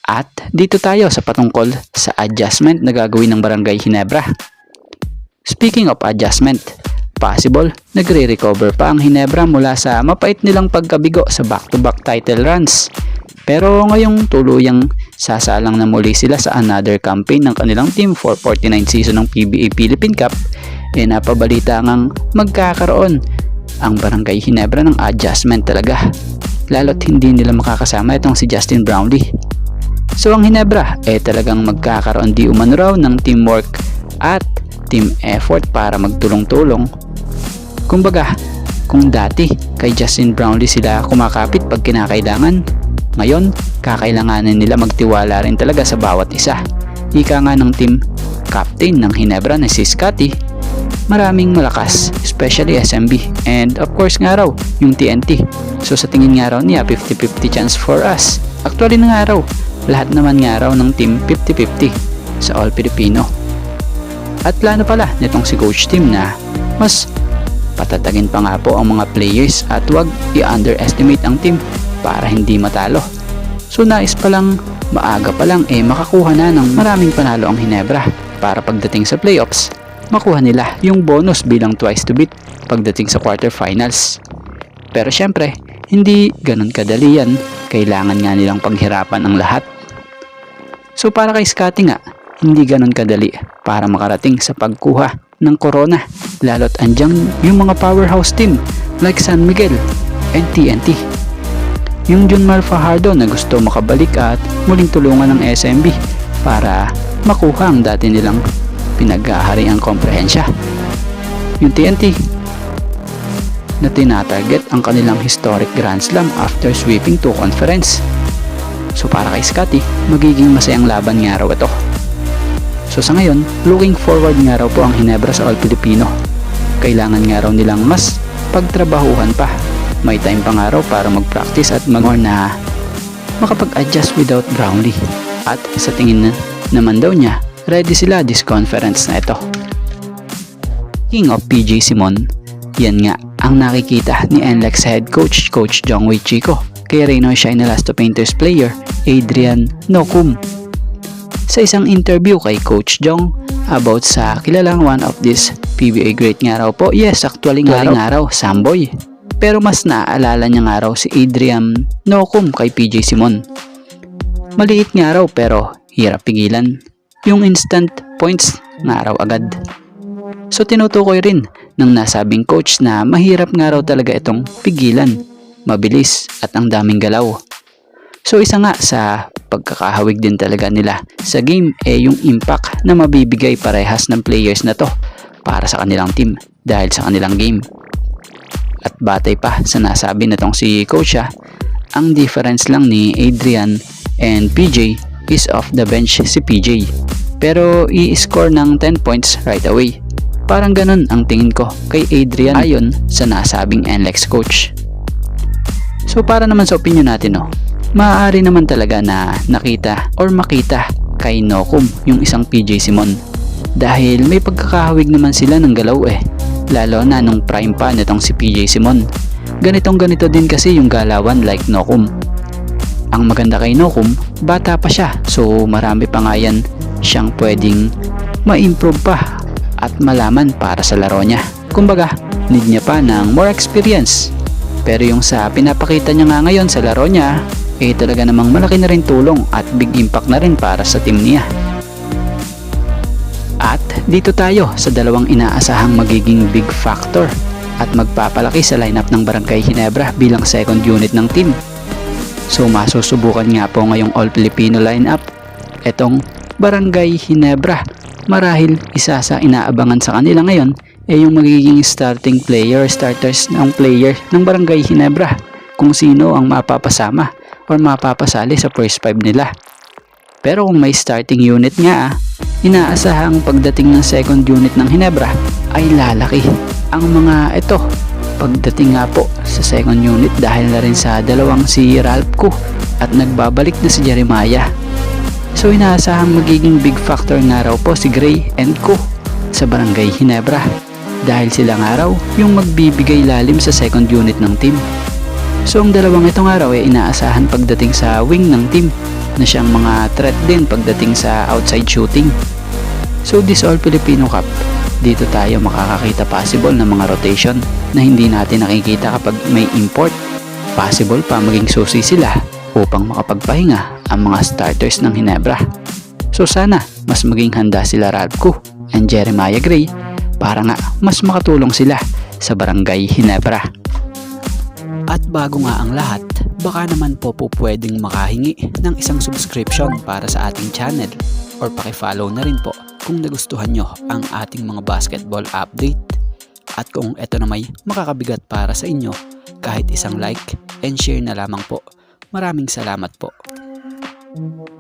At dito tayo sa patungkol sa adjustment na gagawin ng Barangay Ginebra. Speaking of adjustment, possible nagre-recover pa ang Ginebra mula sa mapait nilang pagkabigo sa back-to-back title runs. Pero ngayong tuluyang sasalang na muli sila sa another campaign ng kanilang team for 49 season ng PBA Philippine Cup, napabalita ngang magkakaroon ang Barangay Ginebra ng adjustment talaga. Lalo't hindi nila makakasama itong si Justin Brownlee. So ang Ginebra talagang magkakaroon di umano raw ng teamwork at team effort para magtulong-tulong. Kumbaga, kung dati kay Justin Brownlee sila kumakapit pag kinakailangan, ngayon kakailanganin nila magtiwala rin talaga sa bawat isa. Ika nga ng team captain ng Ginebra na si Scotty, maraming malakas, especially SMB, and of course nga raw yung TNT. So sa tingin nga raw niya 50-50 chance for us. Actually na nga raw, lahat naman nga raw ng team 50-50 sa All Filipino. At plano pala nitong si Coach Tim na mas patatagin pa nga po ang mga players at wag i-underestimate ang team para hindi matalo. So nais pa lang, maaga pa lang makakuha na ng maraming panalo ang Ginebra para pagdating sa playoffs, makuha nila yung bonus bilang twice to beat pagdating sa quarterfinals. Pero syempre, hindi ganun kadali yan. Kailangan nga nilang paghirapan ang lahat. So para kay Scotty nga, hindi ganun kadali para makarating sa pagkuha ng corona. Lalo't andyan yung mga powerhouse team like San Miguel and TNT. Yung Junmar Fajardo na gusto makabalik at muling tulungan ng SMB para makuha ang dati nilang pinag-ahariang komprehensya. Yung TNT na tinatarget ang kanilang historic Grand Slam after sweeping 2 conference. So para kay Scotty, magiging masayang laban nga raw ito. So sa ngayon, looking forward nga raw po ang Ginebra sa All Filipino. Kailangan nga raw nilang mas pagtrabahuhan pa. May time pa nga raw para mag-practice at mag-more na makapag-adjust without Brownlee. At sa tingin naman daw niya, ready sila this conference na ito. King of PJ Simon, yan nga ang nakikita ni NLEX head coach Coach Jongwei Chico kay Reynoy Shine Elasto Painters player Adrian Nocum. Sa isang interview kay Coach Jong about sa kilalang one of this PBA great nga raw po, yes, actually nga raw Samboy. Pero mas naaalala niya nga raw si Adrian Nocum kay PJ Simon. Maliit nga raw pero hirap pigilan. Yung instant points nga raw agad. So tinutukoy rin ng nasabing coach na mahirap nga raw talaga itong pigilan, mabilis at ang daming galaw. So isa nga sa pagkakahawig din talaga nila sa game yung impact na mabibigay parehas ng players na to para sa kanilang team dahil sa kanilang game. At batay pa sa nasabi na tong si coach ang difference lang ni Adrian and PJ is off the bench si PJ. Pero i-score ng 10 points right away. Parang ganun ang tingin ko kay Adrian ayon sa nasabing NLEX coach. So para naman sa opinion natin maaari naman talaga na nakita or makita kay Nocum yung isang PJ Simon. Dahil may pagkakahawig naman sila ng galaw lalo na nung prime pa nitong si PJ Simon. Ganito din kasi yung galawan like Nocum. Ang maganda kay Nocum, bata pa siya, so marami pa nga yan siyang pwedeng ma-improve pa at malaman para sa laro niya. Kumbaga, need niya pa ng more experience. Pero yung sa pinapakita niya nga ngayon sa laro niya, talaga namang malaki na rin tulong at big impact na rin para sa team niya. At dito tayo sa dalawang inaasahang magiging big factor at magpapalaki sa lineup ng Barangay Ginebra bilang second unit ng team. So masusubukan nga po ngayong All Filipino lineup etong Barangay Ginebra. Marahil isa sa inaabangan sa kanila ngayon yung magiging starters ng player ng Barangay Ginebra, kung sino ang mapapasama or mapapasali sa first 5 nila. Pero kung may starting unit nga inaasahang pagdating ng second unit ng Ginebra ay lalaki ang mga ito pagdating nga po sa second unit dahil na rin sa dalawang si Ralph Ko at nagbabalik na si Jeremiah. So inaasahang magiging big factor nga raw po si Gray and Co sa Barangay Ginebra dahil sila nga raw yung magbibigay lalim sa second unit ng team. So ang dalawang ito nga raw ay inaasahan pagdating sa wing ng team na siyang mga threat din pagdating sa outside shooting. So this All Filipino Cup, dito tayo makakakita possible ng mga rotation na hindi natin nakikita kapag may import. Possible pa maging susi sila upang makapagpahinga ang mga starters ng Ginebra. So sana mas maging handa sila Ralph and Jeremiah Gray para nga mas makatulong sila sa Barangay Ginebra. At bago nga ang lahat, baka naman po pwedeng makahingi ng isang subscription para sa ating channel or pakifollow na rin po kung nagustuhan nyo ang ating mga basketball update. At kung ito na may makakabigat para sa inyo, kahit isang like and share na lamang po. Maraming salamat po.